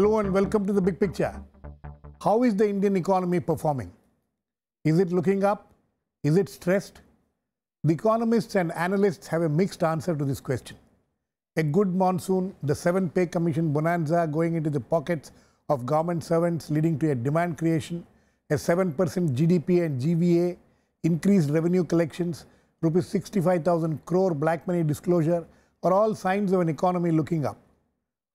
Hello and welcome to the big picture. How is the Indian economy performing? Is it looking up? Is it stressed? The economists and analysts have a mixed answer to this question. A good monsoon, the 7 pay commission bonanza going into the pockets of government servants leading to a demand creation, a 7% GDP and GVA, increased revenue collections, rupees 65,000 crore black money disclosure are all signs of an economy looking up.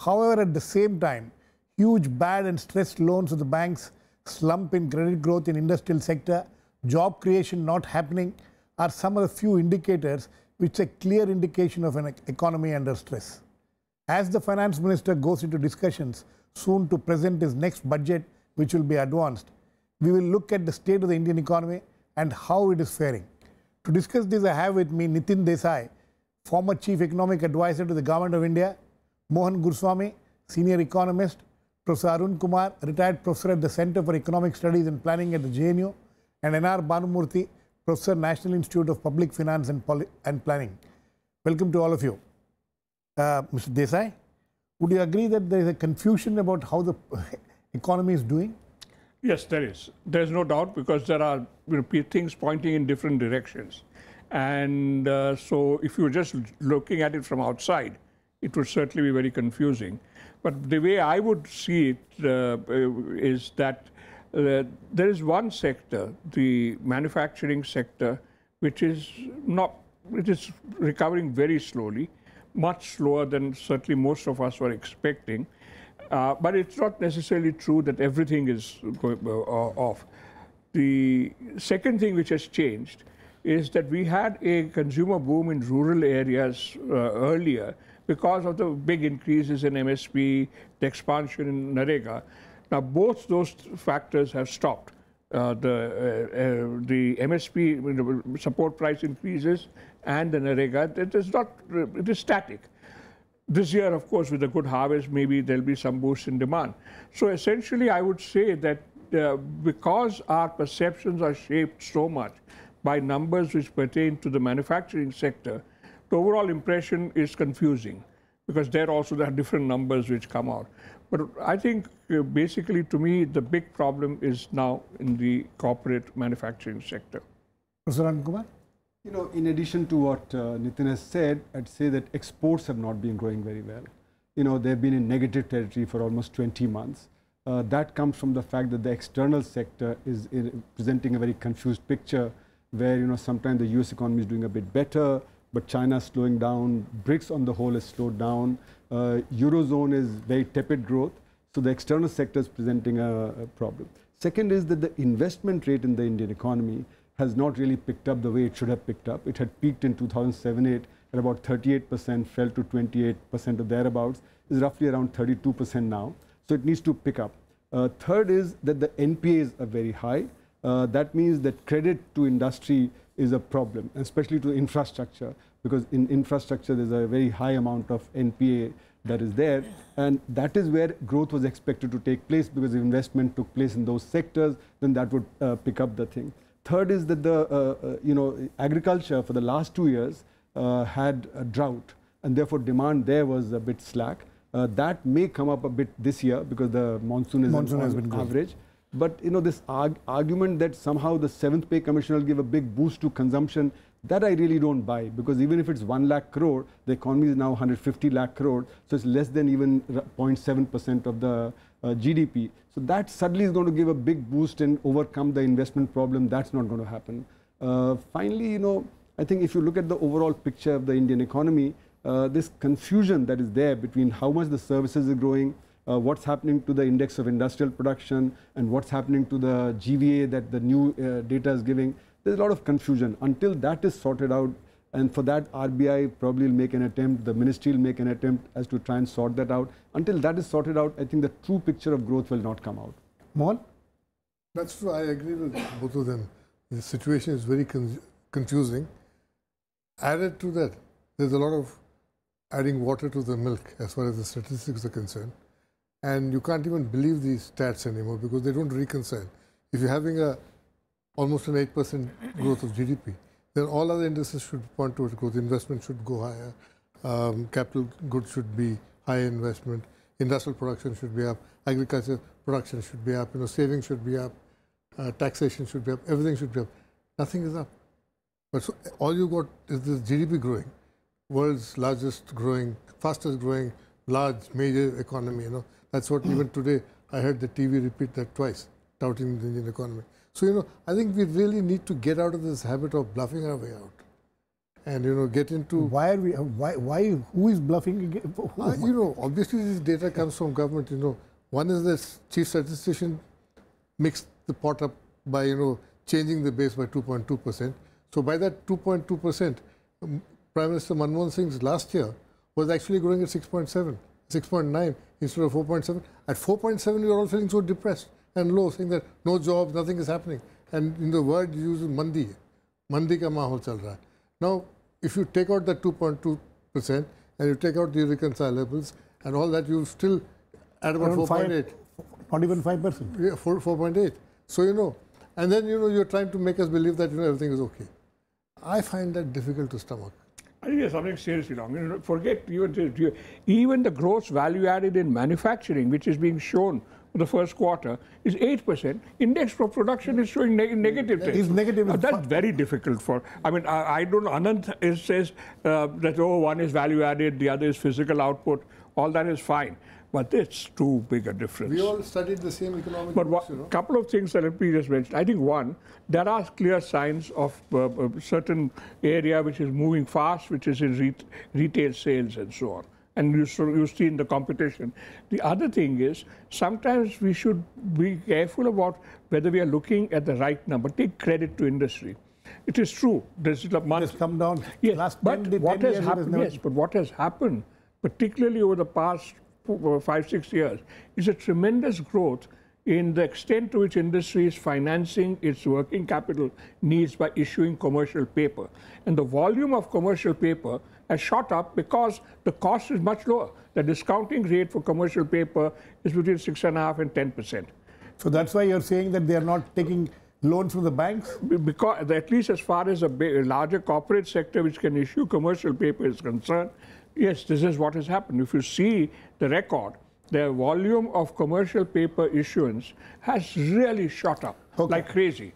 However, at the same time, huge bad and stressed loans of the banks, slump in credit growth in industrial sector, job creation not happening are some of the few indicators which are clear indication of an economy under stress. As the finance minister goes into discussions soon to present his next budget, which will be advanced, we will look at the state of the Indian economy and how it is faring. To discuss this, I have with me Nitin Desai, former Chief Economic Advisor to the Government of India, Mohan Guruswamy, Senior Economist, Prof.Arun Kumar, retired Professor at the Center for Economic Studies and Planning at the JNU, and N.R. Bhanumurthy, Professor, National Institute of Public Finance and Planning. Welcome to all of you. Mr. Desai, would you agree that there is a confusion about how the economy is doing? Yes, there is. There's no doubt, because there are things pointing in different directions. And so if you're just looking at it from outside, it would certainly be very confusing. But the way I would see it is that there is one sector, the manufacturing sector, which is recovering very slowly, much slower than certainly most of us were expecting. But it's not necessarily true that everything is going off. The second thing which has changed is that we had a consumer boom in rural areas earlier because of the big increases in MSP, the expansion in Narega. Now, both those factors have stopped. The MSP support price increases and the Narega, it is static. This year, of course, with a good harvest, maybe there'll be some boost in demand. So essentially, I would say that because our perceptions are shaped so much by numbers which pertain to the manufacturing sector, the overall impression is confusing, because there also there are different numbers which come out. But I think basically, to me, the big problem is now in the corporate manufacturing sector. Professor Kumar? You know, in addition to what Nitin has said, I'd say that exports have not been growing very well. You know, they've been in negative territory for almost 20 months. That comes from the fact that the external sector is presenting a very confused picture, where, you know, sometimes the US economy is doing a bit better, but China is slowing down. BRICS on the whole has slowed down. Eurozone is very tepid growth. So the external sector is presenting a problem. Second is that the investment rate in the Indian economy has not really picked up the way it should have picked up. It had peaked in 2007-8 at about 38%, fell to 28% or thereabouts, is roughly around 32% now. So it needs to pick up. Third is that the NPAs are very high. That means that credit to industry is a problem, especially to infrastructure, because in infrastructure there's a very high amount of NPA that is there, and that is where growth was expected to take place, because if investment took place in those sectors, then that would pick up the thing. Third is that the agriculture for the last 2 years had a drought, and therefore demand there was a bit slack. That may come up a bit this year because the monsoon is on average. But you know, this argument that somehow the 7th pay commission will give a big boost to consumption, that I really don't buy, because even if it's 1 lakh crore, the economy is now 150 lakh crore, so it's less than even 0.7% of the GDP. So that suddenly is going to give a big boost and overcome the investment problem. That's not going to happen. Finally, you know, I think if you look at the overall picture of the Indian economy, this confusion that is there between how much the services are growing, what's happening to the index of industrial production, and what's happening to the GVA that the new data is giving, there's a lot of confusion. Until that is sorted out, and for that RBI probably will make an attempt, the ministry will make an attempt as to try and sort that out. Until that is sorted out, I think the true picture of growth will not come out. Mohan? That's true. I agree with both of them. The situation is very confusing. Added to that, there's a lot of adding water to the milk as far as the statistics are concerned. And you can't even believe these stats anymore because they don't reconcile. If you're having almost an 8% growth of GDP, then all other indices should point towards growth. Investment should go higher. Capital goods should be high investment. industrial production should be up, agriculture production should be up, savings should be up, taxation should be up, everything should be up. Nothing is up. But so all you got is this GDP growing, world's largest growing, fastest growing, large, major economy, That's what even today, I heard the TV repeat that twice, touting the Indian economy. So, I think we really need to get out of this habit of bluffing our way out. And, get into... Why, who is bluffing again? Obviously this data comes from government, One is the chief statistician mixed the pot up by, changing the base by 2.2%. So by that 2.2%, Prime Minister Manmohan Singh's last year was actually growing at 6.7, 6.9 instead of 4.7. At 4.7, you're all feeling so depressed and low, saying that no jobs, nothing is happening. And in the word used mandi ka mahol chal raha hai. Now, if you take out that 2.2% and you take out the irreconcilables and all that, you still at about 4.8. Not even 5%. Yeah, 4.8. So, and then, you're trying to make us believe that, everything is okay. I find that difficult to stomach. I think there's something seriously wrong. Forget even the gross value added in manufacturing, which is being shown for the first quarter, is 8%. Index for production is showing negative. It's negative. That's very difficult for. I don't know. Anand says that one is value added, the other is physical output. All that is fine. But it's too big a difference. We all studied the same economic But books, a couple of things that we just mentioned. I think one, there are clear signs of a certain area which is moving fast, which is in retail sales and so on. And you see in the competition. The other thing is, sometimes we should be careful about whether we are looking at the right number. Take credit to industry. It is true. There's a month. It's come down. Yes, Last but 10 what has years happened? Yes, but what has happened, particularly over the past 5-6 years, is a tremendous growth in the extent to which industry is financing its working capital needs by issuing commercial paper. And the volume of commercial paper has shot up because the cost is much lower. The discounting rate for commercial paper is between 6.5% and 10%. So that's why you're saying that they are not taking loans from the banks? Because at least as far as a larger corporate sector which can issue commercial paper is concerned, yes, this is what has happened. If you see the record, the volume of commercial paper issuance has really shot up like crazy,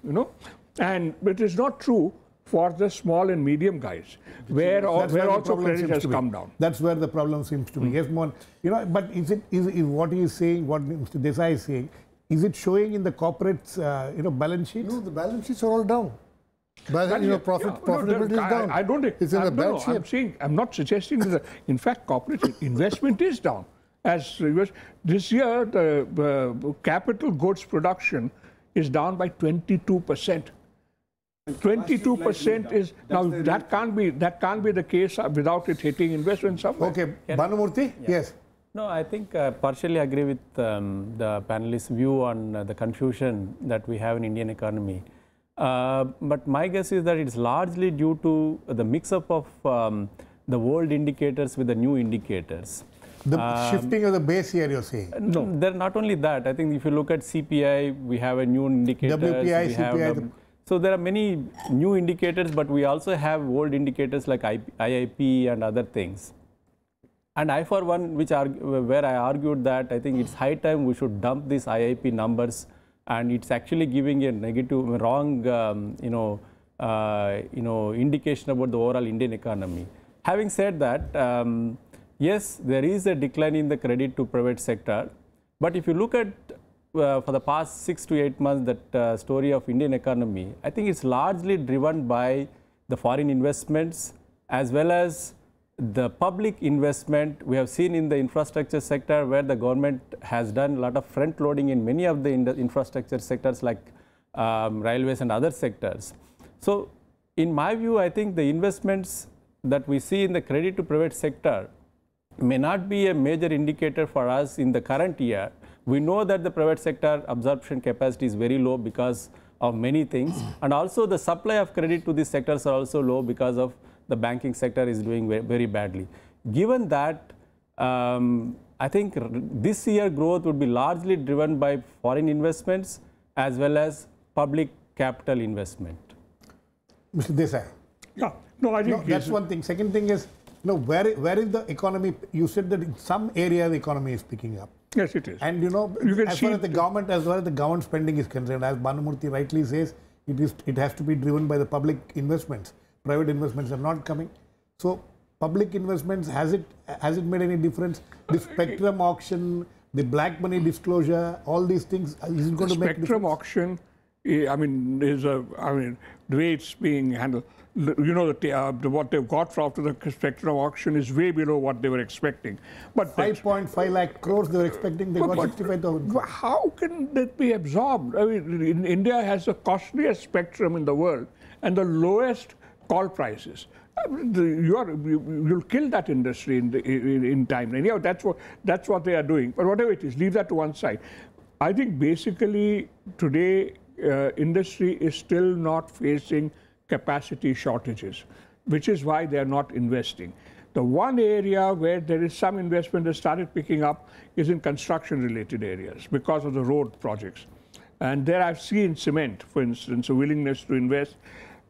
And it is not true for the small and medium guys, where also credit has come down. That's where the problem seems to be. Yes, Mohan. But is what he is saying, what Mr. Desai is saying, is it showing in the corporate's balance sheets? No, the balance sheets are all down. Profitability is down. I don't think it's in a bad shape. I'm not suggesting that. In fact, corporate investment is down. As this year, the capital goods production is down by 22%. 22% is now that can't be the case without it hitting investment somewhere. Okay, Bhanumurthy, yes. No, I think partially agree with the panelists' view on the confusion that we have in Indian economy. But my guess is that it's largely due to the mix-up of the old indicators with the new indicators. The shifting of the base here, you're saying? No, they're not only that. I think if you look at CPI, we have a new indicator. WPI, CPI. So there are many new indicators, but we also have old indicators like IIP and other things. And I, for one, where I argued that I think it's high time we should dump these IIP numbers, and it's actually giving a negative, wrong, indication about the overall Indian economy. Having said that, yes, there is a decline in the credit to private sector, but if you look at for the past 6 to 8 months, that story of Indian economy, I think it's largely driven by the foreign investments as well as the public investment. We have seen in the infrastructure sector where the government has done a lot of front loading in many of the infrastructure sectors like railways and other sectors. So in my view, I think the investments that we see in the credit to private sector may not be a major indicator for us in the current year. We know that the private sector absorption capacity is very low because of many things, and also the supply of credit to these sectors are also low because of the banking sector is doing very badly. Given that, I think this year growth would be largely driven by foreign investments as well as public capital investment. Mr. Desai. Yeah, no, I think that's one thing. Second thing is, No, where is the economy? You said that in some area the economy is picking up. Yes, it is. And you know, as far as the government spending is concerned, as Bhanumurthy rightly says, it has to be driven by the public investments. Private investments are not coming. So public investments, has it made any difference? The spectrum auction, the black money disclosure, all these things, is it going to make difference? Spectrum auction, I mean, the way it's being handled, you know, what they've got after the spectrum auction is way below what they were expecting. But 5.5 lakh crores they were expecting, they got 65,000. How can that be absorbed? I mean, India has the costliest spectrum in the world and the lowest call prices. I mean, you'll kill that industry in time. And yeah, that's what they are doing. But whatever it is, leave that to one side. I think basically today industry is still not facing capacity shortages, which is why they are not investing. The one area where there is some investment that started picking up is in construction-related areas because of the road projects. And there I've seen cement, for instance, a willingness to invest.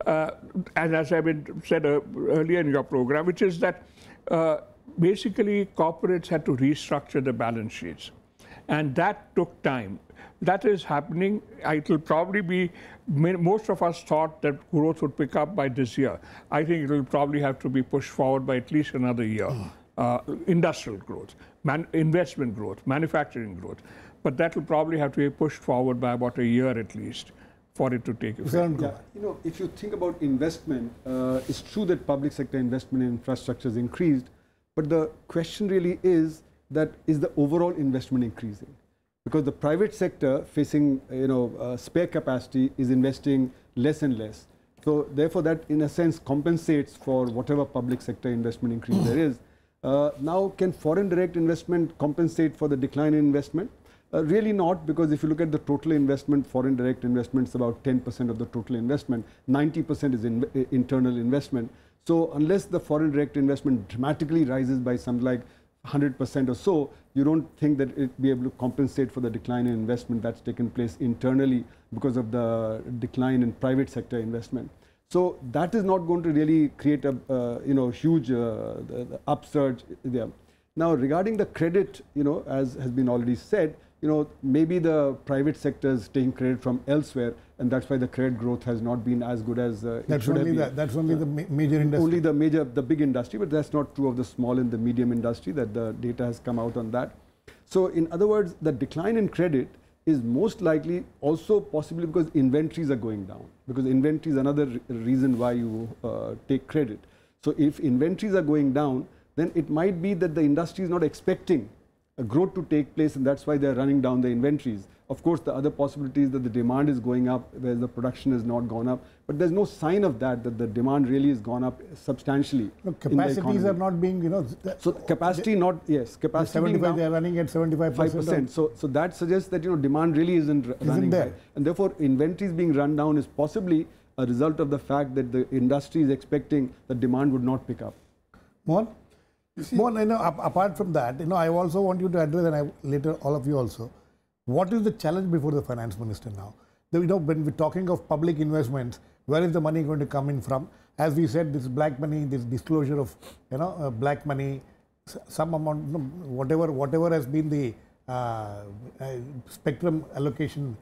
And as I've said earlier in your program, which is that basically corporates had to restructure the balance sheets. And that took time. That is happening. It will probably be, most of us thought that growth would pick up by this year. I think it will probably have to be pushed forward by at least another year. Industrial growth, investment growth, manufacturing growth. But that will probably have to be pushed forward by about a year at least for it to take effect. Yeah, you know, if you think about investment, it's true that public sector investment in infrastructure has increased, but the question really is that is the overall investment increasing? Because the private sector facing, you know, spare capacity is investing less and less. So therefore that in a sense compensates for whatever public sector investment increase there is. Now can foreign direct investment compensate for the decline in investment? Really not, because if you look at the total investment, foreign direct investment is about 10% of the total investment, 90% is internal investment. So unless the foreign direct investment dramatically rises by something like 100% or so, you don't think that it be able to compensate for the decline in investment that's taken place internally because of the decline in private sector investment. So that is not going to really create a you know, huge upsurge there. Now regarding the credit, you know, as has been already said, you know, maybe the private sector is taking credit from elsewhere, and that's why the credit growth has not been as good as it should have been. That's only the major industry. Only the big industry, but that's not true of the small and the medium industry, that the data has come out on that. So in other words, the decline in credit is most likely also possibly because inventories are going down, because inventory is another reason why you take credit. So if inventories are going down, then it might be that the industry is not expecting a growth to take place, and that's why they're running down the inventories. Of course, the other possibility is that the demand is going up, whereas the production has not gone up. But there's no sign of that the demand really has gone up substantially. Look, capacities are not being, you know. So capacity not, yes, capacity 75, they are running at 75%. So that suggests that, you know, demand really isn't running there. high. And therefore, inventories being run down is possibly a result of the fact that the industry is expecting that demand would not pick up. Mohan? Mohan, you know, apart from that, you know, I also want you to address, and later all of you also, what is the challenge before the finance minister now? You know, when we're talking of public investments, where is the money going to come in from? As we said, this black money, this disclosure of, you know, black money, some amount, you know, whatever has been the spectrum allocation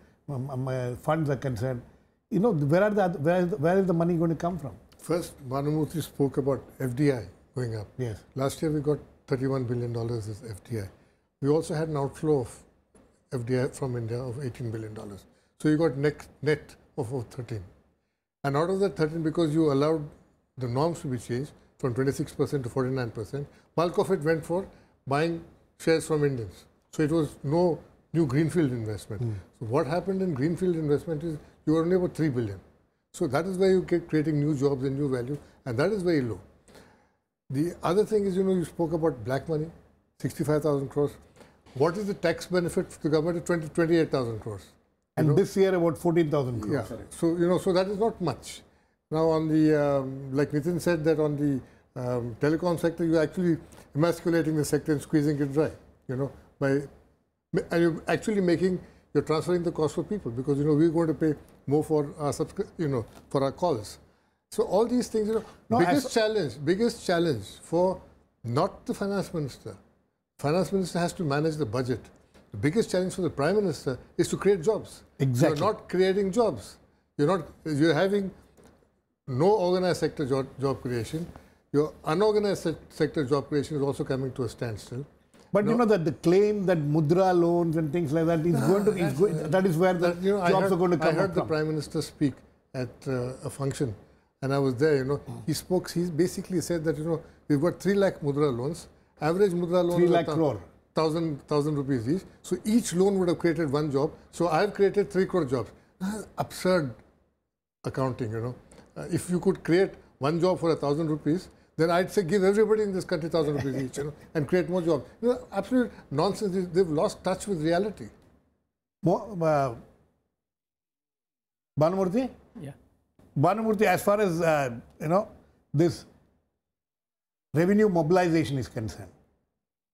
funds are concerned, you know, where is the money going to come from? First, Bhanumurthy spoke about FDI going up. Yes. Last year we got $31 billion as FDI. We also had an outflow of FDI from India of $18 billion. So you got net of 13. And out of that 13, because you allowed the norms to be changed from 26% to 49%, bulk of it went for buying shares from Indians. So it was no new greenfield investment. So what happened in greenfield investment is you were only about 3 billion. So that is why you keep creating new jobs and new value, and that is very low. The other thing is, you know, you spoke about black money, 65,000 crores. What is the tax benefit to the government? 28,000 crores. And this year about 14,000 crores. Yeah. So, you know, so that is not much. Now on the, like Nitin said, that on the telecom sector, you're actually emasculating the sector and squeezing it dry, you know, and you're actually you're transferring the cost for people, because, you know, we're going to pay more for our, for our calls. So all these things, you know, No, biggest challenge for not the finance minister. Finance minister has to manage the budget. The biggest challenge for the prime minister is to create jobs. Exactly. You're not creating jobs. You're having no organized sector job creation. Your unorganized sector job creation is also coming to a standstill. But you know that the claim that mudra loans and things like that is that is where the jobs are going to come. I heard the prime minister speak at a function, and I was there. You know, he basically said that we've got 3 lakh mudra loans. Average mudra loan 3 lakh crore. 1,000 rupees each. So each loan would have created 1 job. So I've created 3 crore jobs. Absurd accounting. If you could create 1 job for 1,000 rupees, then I'd say give everybody in this country 1,000 rupees each, and create more jobs. Absolute nonsense. They've lost touch with reality. Bhanumurthy? Yeah. Bhanumurthy, as far as this revenue mobilization is concerned,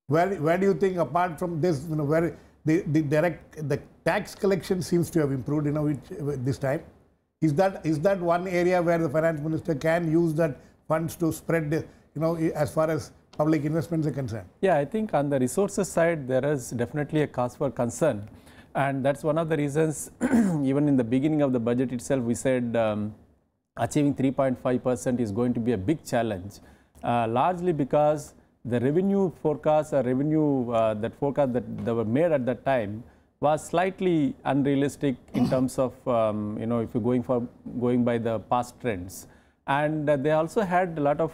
where do you think, apart from this, where the tax collection seems to have improved, this time? Is that one area where the finance minister can use that funds to spread, as far as public investments are concerned? Yeah, I think on the resources side, there is definitely a cause for concern. And that's one of the reasons, even in the beginning of the budget itself, we said achieving 3.5% is going to be a big challenge, largely because the revenue forecast or revenue forecast that were made at that time was slightly unrealistic in terms of, if you're going by the past trends. And they also had a lot of,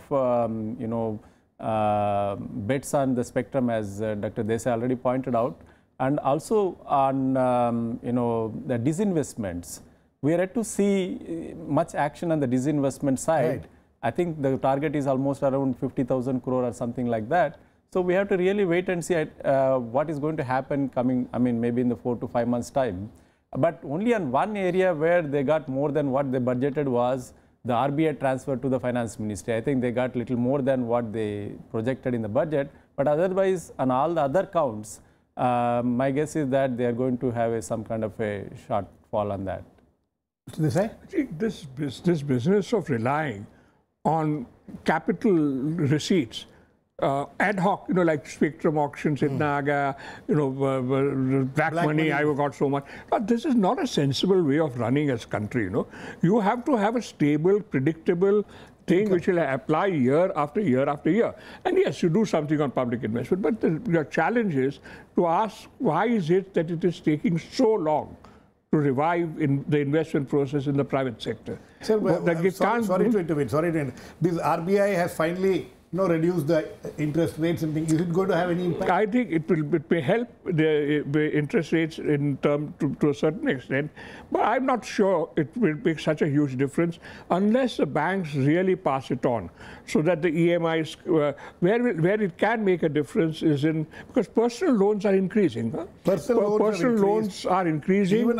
bets on the spectrum, as Dr. Desai already pointed out, and also on, the disinvestments. We are yet to see much action on the disinvestment side. Right. I think the target is almost around 50,000 crore or something like that. So we have to really wait and see what is going to happen coming, maybe in the 4 to 5 months' time. But only on one area where they got more than what they budgeted was the RBI transfer to the finance ministry. I think they got little more than what they projected in the budget. But otherwise, on all the other counts, my guess is that they are going to have some kind of a shortfall on that. Desai? I think this business of relying on capital receipts, ad hoc, like spectrum auctions in Naga, black money, I got so much. But this is not a sensible way of running a country, You have to have a stable, predictable thing which will apply year after year after year. And yes, you do something on public investment, but the challenge is to ask, why is it that it is taking so long to revive in the investment process in the private sector? Sir, sorry to intervene. This RBI has finally reduce the interest rates and things. Is it going to have any impact? I think it may help the interest rates in term to a certain extent, but I'm not sure it will make such a huge difference unless the banks really pass it on, so that the EMIs, where it can make a difference is in, because personal loans are increasing. Huh? Personal loans are increasing. Even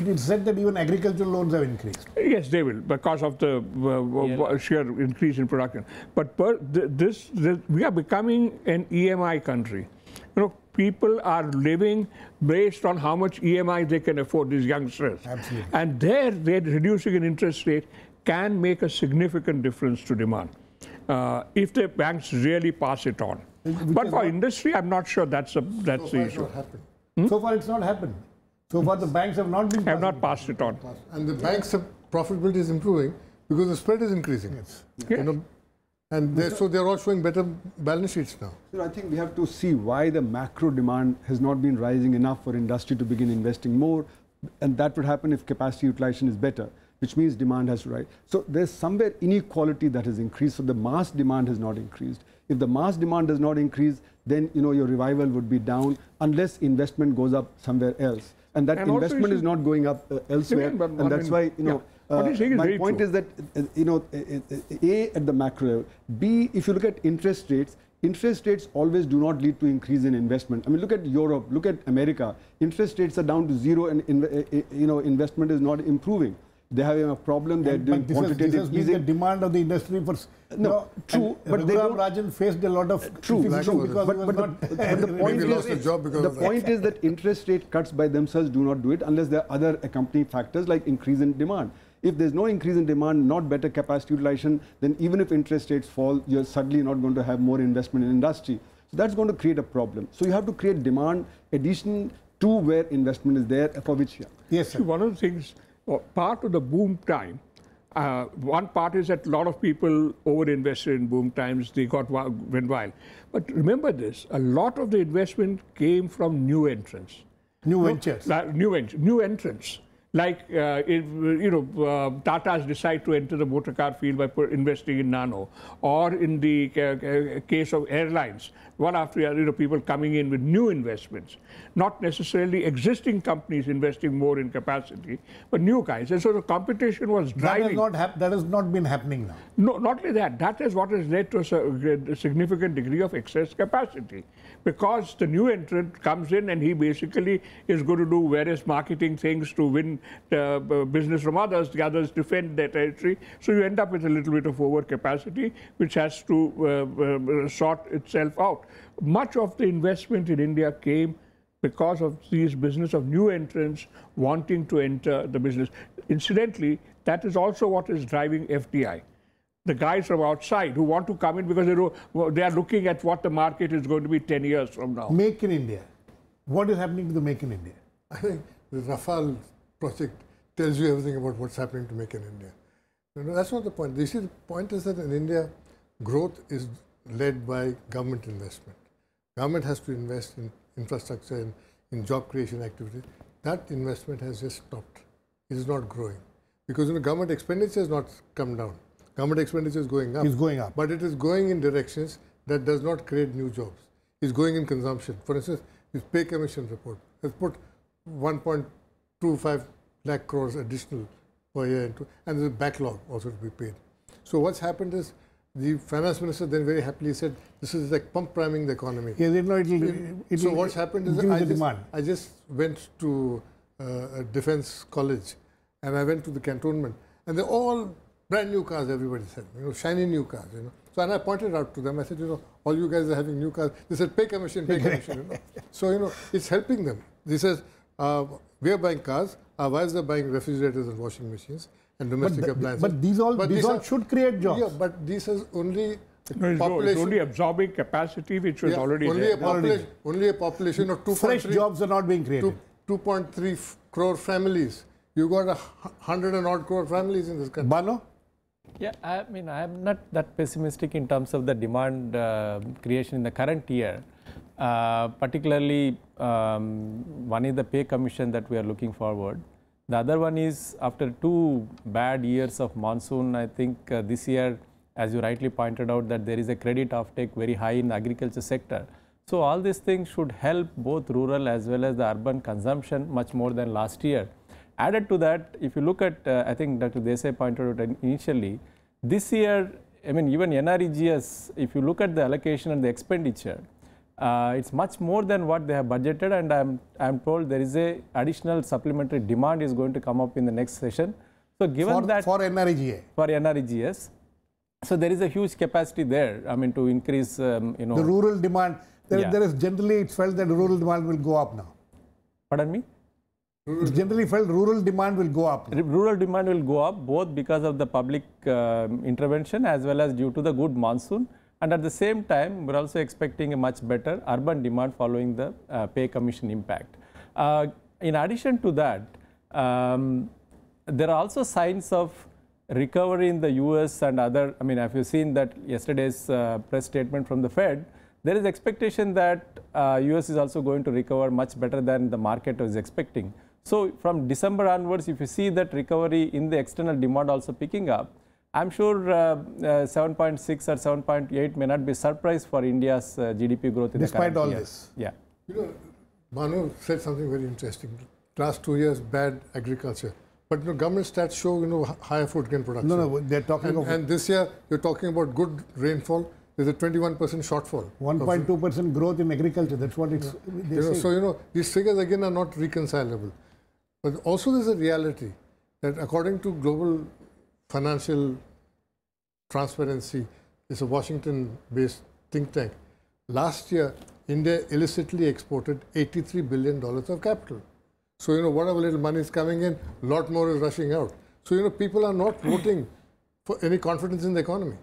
it said that even agricultural loans have increased. Yes, they will, because of the sheer increase in production. But we are becoming an EMI country. People are living based on how much EMI they can afford, these youngsters. Absolutely. And they're reducing an interest rate can make a significant difference to demand if the banks really pass it on. But for industry, I'm not sure that's the issue. So far, it's not happened. So far, the banks have not passed it on. And the banks' profitability is improving because the spread is increasing. Yes. Yeah. So they're all showing better balance sheets now. So I think we have to see why the macro demand has not been rising enough for industry to begin investing more, and that would happen if capacity utilization is better, which means demand has to rise. So there's somewhere inequality that has increased, so the mass demand has not increased. If the mass demand does not increase, then your revival would be down unless investment goes up somewhere else. And that investment is not going up elsewhere, and that's why, my point is that, A, at the macro level, B, if you look at interest rates always do not lead to increase in investment. Look at Europe, look at America. Interest rates are down to zero, and investment is not improving. They're having a problem. They're doing quantitative easing. The demand of the industry for true, but Rajan faced a lot of because the point is that interest rate cuts by themselves do not do it unless there are other accompanying factors like increase in demand. If there's no increase in demand, not better capacity utilization, then even if interest rates fall, you're suddenly not going to have more investment in industry. So that's going to create a problem. So you have to create demand addition to where investment is there, for which, Yes, sir. One of the things, part of the boom time, one part is that a lot of people over-invested in boom times, they went wild. But remember this, a lot of the investment came from new entrants. New ventures. New entrants. Like, Tata's decide to enter the motor car field by investing in Nano. Or in the case of airlines, one after the other, people coming in with new investments. Not necessarily existing companies investing more in capacity, but new guys. And so the competition was driving. That has not been happening now. No, not only that. That is what has led to a significant degree of excess capacity. Because the new entrant comes in and he basically is going to do various marketing things to win business from others. The others defend their territory. So you end up with a little bit of overcapacity, which has to sort itself out. Much of the investment in India came because of these business of new entrants wanting to enter the business. Incidentally, that is also what is driving FDI. The guys from outside who want to come in because they are looking at what the market is going to be 10 years from now. Make in India. What is happening to the Make in India? I think the Rafale project tells you everything about what's happening to Make in India. That's not the point. You see, the point is that in India, growth is led by government investment. Government has to invest in infrastructure, in job creation activities. That investment has just stopped. It is not growing. Because government expenditure has not come down. Government expenditure is going up. It's going up. But it is going in directions that does not create new jobs. It's going in consumption. For instance, this pay commission report has put 1.25 lakh crores additional per year into, and there's a backlog also to be paid. So what's happened is the finance minister then very happily said, this is like pump priming the economy. Yes, So what's happened is I just went to a defense college and I went to the cantonment and they're all brand new cars, everybody said, shiny new cars, So, and I pointed out to them, I said, all you guys are having new cars. They said, pay commission, pay commission, So, it's helping them. This says, we are buying cars, our wives are buying refrigerators and washing machines and domestic appliances. But these all should create jobs. Yeah, but this is only population. It's only absorbing capacity which was already there. Only a population of 2.3. Fresh jobs are not being created. 2.3 crore families. You got 100 and odd crore families in this country. Bano? Yeah, I mean, I am not that pessimistic in terms of the demand creation in the current year. Particularly, one is the pay commission that we are looking forward. The other one is after 2 bad years of monsoon, I think this year, as you rightly pointed out, that there is a credit offtake very high in the agriculture sector. So all these things should help both rural as well as the urban consumption much more than last year. Added to that, if you look at, I think Dr. Desai pointed out initially, this year, I mean, even NREGS, if you look at the allocation and the expenditure, it's much more than what they have budgeted, and I'm told there is a additional supplementary demand is going to come up in the next session. So given that for NREGA, for NREGS, so there is a huge capacity there. I mean, to increase, the rural demand. There is generally it's felt that rural demand will go up now. Pardon me? It's generally felt rural demand will go up. Rural demand will go up both because of the public intervention as well as due to the good monsoon. And at the same time, we're also expecting a much better urban demand following the pay commission impact. In addition to that, there are also signs of recovery in the US and other, I mean, if you've seen that yesterday's press statement from the Fed, there is expectation that US is also going to recover much better than the market was expecting. So from December onwards, if you see that recovery in the external demand also picking up, I'm sure 7.6 or 7.8 may not be a surprise for India's GDP growth in the current year. Despite all this. Yeah. Bhanu said something very interesting. Last 2 years, bad agriculture. But government stats show, higher food grain production. No, they're talking about... And this year, you're talking about good rainfall. There's a 21% shortfall. 1.2% growth in agriculture. That's what it's... So, these figures again are not reconcilable. But also there's a reality that according to global financial transparency, it's a Washington-based think tank. Last year, India illicitly exported $83 billion of capital. So, whatever little money is coming in, a lot more is rushing out. So, people are not voting for any confidence in the economy.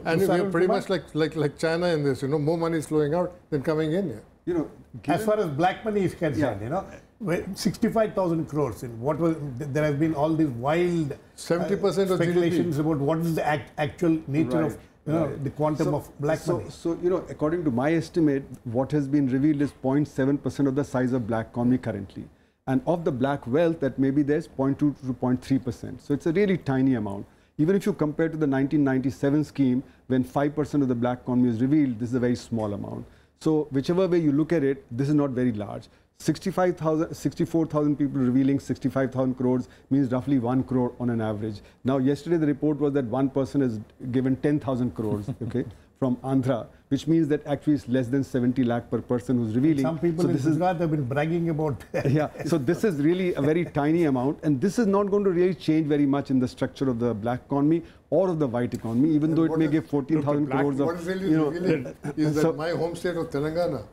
And we are pretty much like China in this, more money is flowing out than coming in here. As far as black money is concerned, 65,000 crores. There has been all these wild 70% of speculations about what is the actual nature of the quantum of black money. So, according to my estimate, what has been revealed is 0.7% of the size of black economy currently. And of the black wealth, that maybe there's 0.2 to 0.3%. So it's a really tiny amount. Even if you compare to the 1997 scheme, when 5% of the black economy is revealed, this is a very small amount. So whichever way you look at it, this is not very large. 64,000 people revealing 65,000 crores means roughly 1 crore on an average. Now, yesterday the report was that one person has given 10,000 crores, okay, from Andhra, which means that actually it's less than 70 lakh per person who's revealing. Some people in Gujarat have been bragging about yeah, so this is really a very tiny amount, and this is not going to really change very much in the structure of the black economy or of the white economy, even though it may give 14,000 crores of, what is really revealing is that my home state of Telangana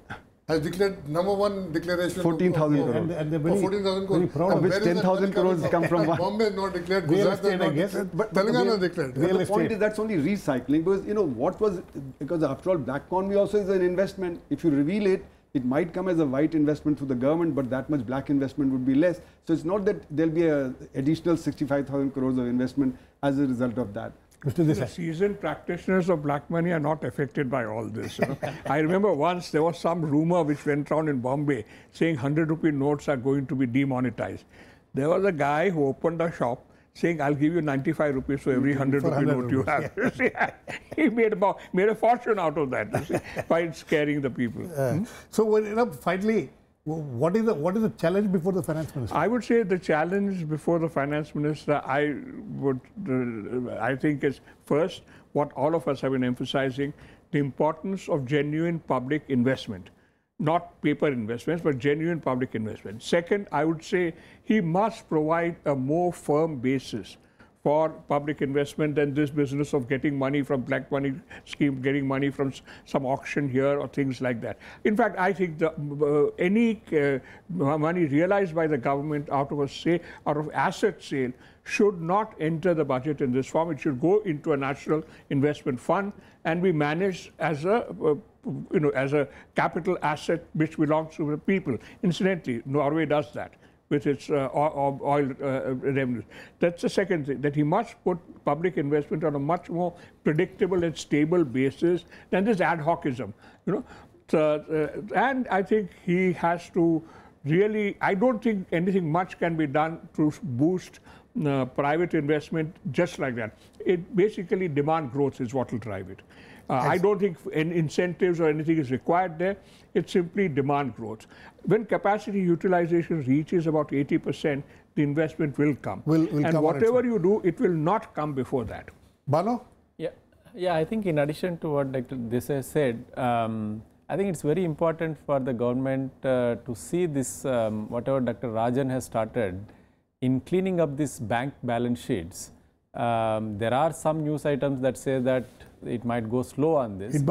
has declared #1 declaration 14,000 crores. And they're very, 14,000 very crores. proud of which 10,000 crores come from one. Bombay is not declared, Real Gujarat estate, is not I guess. declared, But Telangana declared. But the point is that's only recycling, because because after all, black economy also is an investment. If you reveal it, it might come as a white investment to the government, but that much black investment would be less. So it's not that there'll be an additional 65,000 crores of investment as a result of that. Mr. Desai. The seasoned practitioners of black money are not affected by all this. I remember once there was some rumor which went around in Bombay saying 100 rupee notes are going to be demonetized. There was a guy who opened a shop saying, I'll give you 95 rupees for every 100 rupee note you have. He made a fortune out of that by scaring the people. So finally, what is the challenge before the finance minister? I would say the challenge before the finance minister, I think is first, what all of us have been emphasizing, the importance of genuine public investment. Not paper investments, but genuine public investment. Second, I would say he must provide a more firm basis for public investment than this business of getting money from black money scheme, getting money from some auction here or things like that. In fact, I think any money realized by the government out of asset sale should not enter the budget in this form. It should go into a national investment fund and be managed as a capital asset which belongs to the people. Incidentally, Norway does that with its oil revenues. That's the second thing, that he must put public investment on a much more predictable and stable basis than this ad hocism. And I think he has to really, I don't think anything much can be done to boost private investment just like that. It basically demand growth is what will drive it. I don't think any incentives or anything is required there. It's simply demand growth. When capacity utilization reaches about 80%, the investment will come. And whatever you do, it will not come before that. Bhanu? Yeah, I think in addition to what Dr. Desai said, I think it's very important for the government to see this, whatever Dr. Rajan has started, in cleaning up these bank balance sheets. There are some news items that say that it might go slow on this.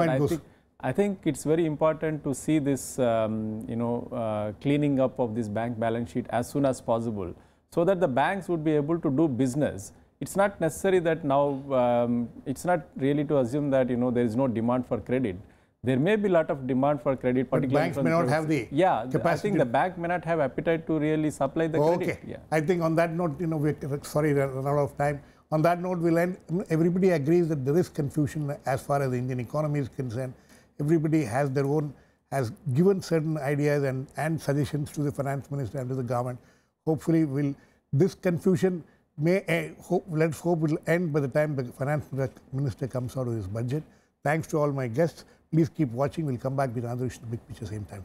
I think it's very important to see this, cleaning up of this bank balance sheet as soon as possible, so that the banks would be able to do business. It's not necessary that now, it's not really to assume that, there is no demand for credit. There may be a lot of demand for credit, particularly banks may not have the capacity. I think the bank may not have appetite to really supply the credit. Okay. Yeah. I think on that note, we're sorry, run out of time. On that note, we'll end. Everybody agrees that there is confusion as far as the Indian economy is concerned. Everybody has their own, has given certain ideas and suggestions to the finance minister and to the government. Hopefully, this confusion let's hope will end by the time the finance minister comes out with his budget. Thanks to all my guests. Please keep watching. We'll come back with another issue, big picture, same time.